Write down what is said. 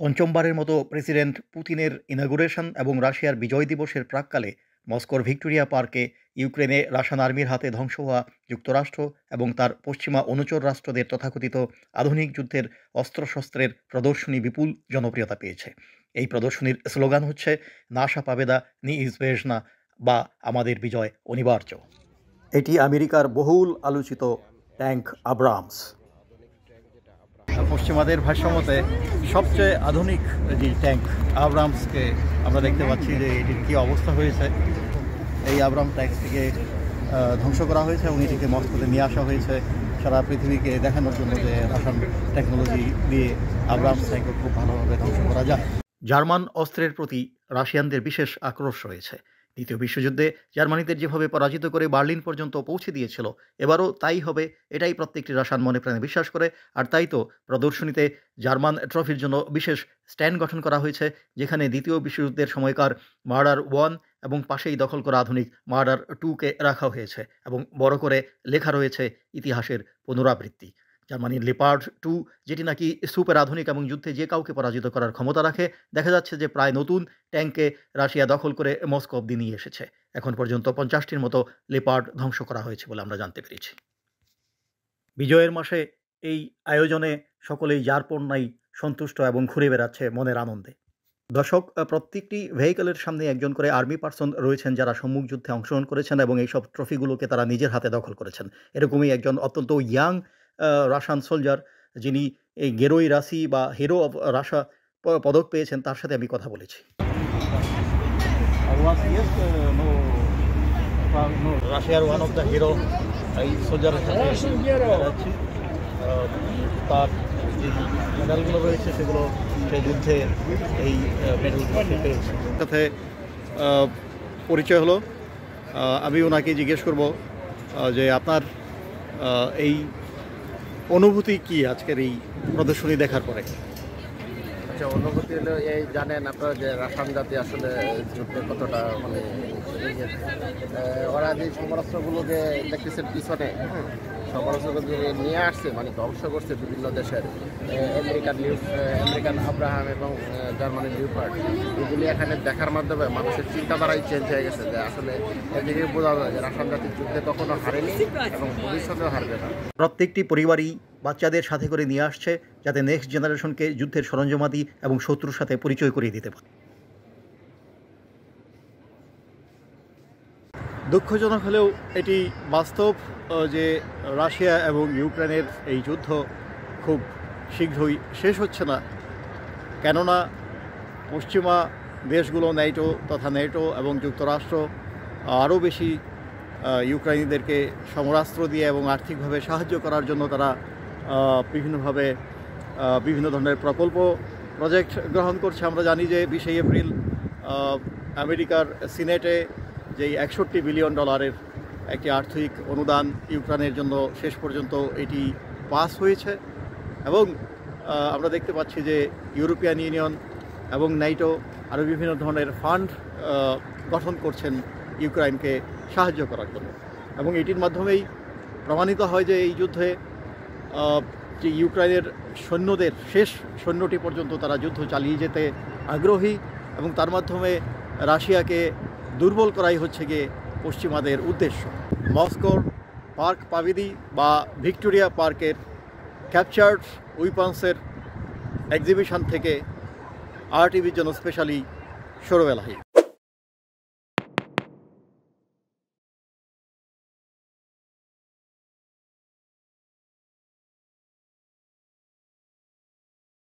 পঞ্চমবারের মতো প্রেসিডেন্ট পুতিনের ইনগুরেশন এবং রাশিয়ার বিজয় দিবসের প্রাক্কালে মস্কোর ভিক্টোরিয়া পার্কে ইউক্রেনে রাশিয়ান আর্মির হাতে ধ্বংস হওয়া যুক্তরাষ্ট্র এবং তার পশ্চিমা অনুচর রাষ্ট্রদের তথাকথিত আধুনিক যুদ্ধের অস্ত্রশস্ত্রের প্রদর্শনী বিপুল জনপ্রিয়তা পেয়েছে। এই প্রদর্শনীর স্লোগান হচ্ছে নাশা পাবেদা নিইজবেজনা, বা আমাদের বিজয় অনিবার্য। এটি আমেরিকার বহুল আলোচিত ট্যাঙ্ক আব্রামস। পশ্চিমাদের ভাষ্যমতে সবচেয়ে আধুনিক যে ট্যাঙ্ক আব্রামসকে আমরা দেখতে পাচ্ছি যে এটির কী অবস্থা হয়েছে। এই আব্রাম ট্যাঙ্কটিকে ধ্বংস করা হয়েছে এবং এটিকে মস্কোতে নিয়ে আসা হয়েছে সারা পৃথিবীকে দেখানোর জন্য যে রাশিয়ান টেকনোলজি দিয়ে আব্রামস ট্যাঙ্ককে খুব ভালোভাবে ধ্বংস করা যায়। জার্মান অস্ত্রের প্রতি রাশিয়ানদের বিশেষ আক্রোশ রয়েছে। দ্বিতীয় বিশ্বযুদ্ধে জার্মানিদের যেভাবে পরাজিত করে বার্লিন পর্যন্ত পৌঁছে দিয়েছিল, এবারও তাই হবে, এটাই প্রত্যেকটি রাশিয়ান মনে প্রাণে বিশ্বাস করে। আর তাই তো প্রদর্শনীতে জার্মান ট্রফির জন্য বিশেষ স্ট্যান্ড গঠন করা হয়েছে, যেখানে দ্বিতীয় বিশ্বযুদ্ধের সময়কার মার্ডার 1 এবং পাশেই দখল করা আধুনিক মার্ডার 2কে রাখা হয়েছে এবং বড় করে লেখা রয়েছে ইতিহাসের পুনরাবৃত্তি। জার্মানির লেপার্ড 2, যেটি নাকি সুপার আধুনিক এবং যুদ্ধে যে কাউকে পরাজিত করার ক্ষমতা রাখে, দেখা যাচ্ছে যে প্রায় নতুন ট্যাঙ্কে রাশিয়া দখল করে মস্কো অব্দি নিয়ে এসেছে। এখন পর্যন্ত 50টির মতো লেপার্ড ধ্বংস করা হয়েছে বলে আমরা জানতে পেরেছি। বিজয়ের মাসে এই আয়োজনে সকলেই যারপরনাই সন্তুষ্ট এবং ঘুরে বেড়াচ্ছে মনের আনন্দে। দর্শক, প্রত্যেকটি ভেহিকলের সামনে একজন করে আর্মি পার্সন রয়েছেন যারা সম্মুখ যুদ্ধে অংশগ্রহণ করেছেন এবং এইসব ট্রফিগুলোকে তারা নিজের হাতে দখল করেছেন। এরকমই একজন অত্যন্ত ইয়াং রাশিয়ান সোলজার, যিনি এই গেরোই রাশি বা হিরো অফ রাশিয়া পদক পেয়েছেন, তার সাথে আমি কথা বলেছি। রাশিয়ার ওয়ান অফ দ্য হিরো এই সোলজারের সাথে যাচ্ছি। তার যে মেডালগুলো রয়েছে সেগুলো সেই যুদ্ধে এই মেডেলগুলো পেয়েছে। সাথে পরিচয় হলো। আমি ওনাকে জিজ্ঞেস করব যে আপনার এই অনুভূতি কি আজকের এই প্রদর্শনী দেখার পরে? আচ্ছা, অনুভূতি হলো এই, জানেন আপনারা যে রাশিয়ান জাতি আসলে যুদ্ধে কতটা মানে ওরা যে সমরাস্ত্রগুলোকে দেখতেছেন পিছনে, সমরাস্ত্রগুলো নিয়ে আসছে মানে ধ্বংস করছে বিভিন্ন দেশের আমেরিকান আব্রাহাম এবং জার্মানির লিওপার্ড, এগুলি এখানে দেখার মাধ্যমে মানুষের চিন্তাধারাই চেঞ্জ হয়ে গেছে যে আসলে এদিকে বোঝা যায় যে রাশিয়ান জাতির যুদ্ধে কখনো হারেনি এবং ভবিষ্যতেও হারবে না। প্রত্যেকটি পরিবারই বাচ্চাদের সাথে করে নিয়ে আসছে যাতে নেক্সট জেনারেশনকে যুদ্ধের সরঞ্জামাদি এবং শত্রুর সাথে পরিচয় করিয়ে দিতে পারে। দুঃখজনক হলেও এটি বাস্তব যে রাশিয়া এবং ইউক্রেনের এই যুদ্ধ খুব শীঘ্রই শেষ হচ্ছে না, কেননা পশ্চিমা দেশগুলো নেটো এবং যুক্তরাষ্ট্র আরও বেশি ইউক্রেনীয়দেরকে সমরাস্ত্র দিয়ে এবং আর্থিকভাবে সাহায্য করার জন্য তারা বিভিন্নভাবে বিভিন্ন ধরনের প্রজেক্ট গ্রহণ করছে। আমরা জানি যে 20 এপ্রিল আমেরিকার সিনেটে যেই $61 বিলিয়ন একটি আর্থিক অনুদান ইউক্রেনের জন্য শেষ পর্যন্ত এটি পাস হয়েছে এবং আমরা দেখতে পাচ্ছি যে ইউরোপিয়ান ইউনিয়ন এবং নেটো আরও বিভিন্ন ধরনের ফান্ড গঠন করছেন ইউক্রেনকে সাহায্য করার জন্য এবং এটির মাধ্যমেই প্রমাণিত হয় যে এই যুদ্ধে যে ইউক্রেনের সৈন্যদের শেষ সৈন্যটি পর্যন্ত তারা যুদ্ধ চালিয়ে যেতে আগ্রহী এবং তার মাধ্যমে রাশিয়াকে দুর্বল করাই হচ্ছে গিয়ে পশ্চিমাদের উদ্দেশ্য। মস্কোর পার্ক পাভিলি বা ভিক্টোরিয়া পার্কের ক্যাপচার্ড উইপন্সের এক্সিবিশন থেকে RTV জন্য স্পেশালি সৌরভ এলাহি।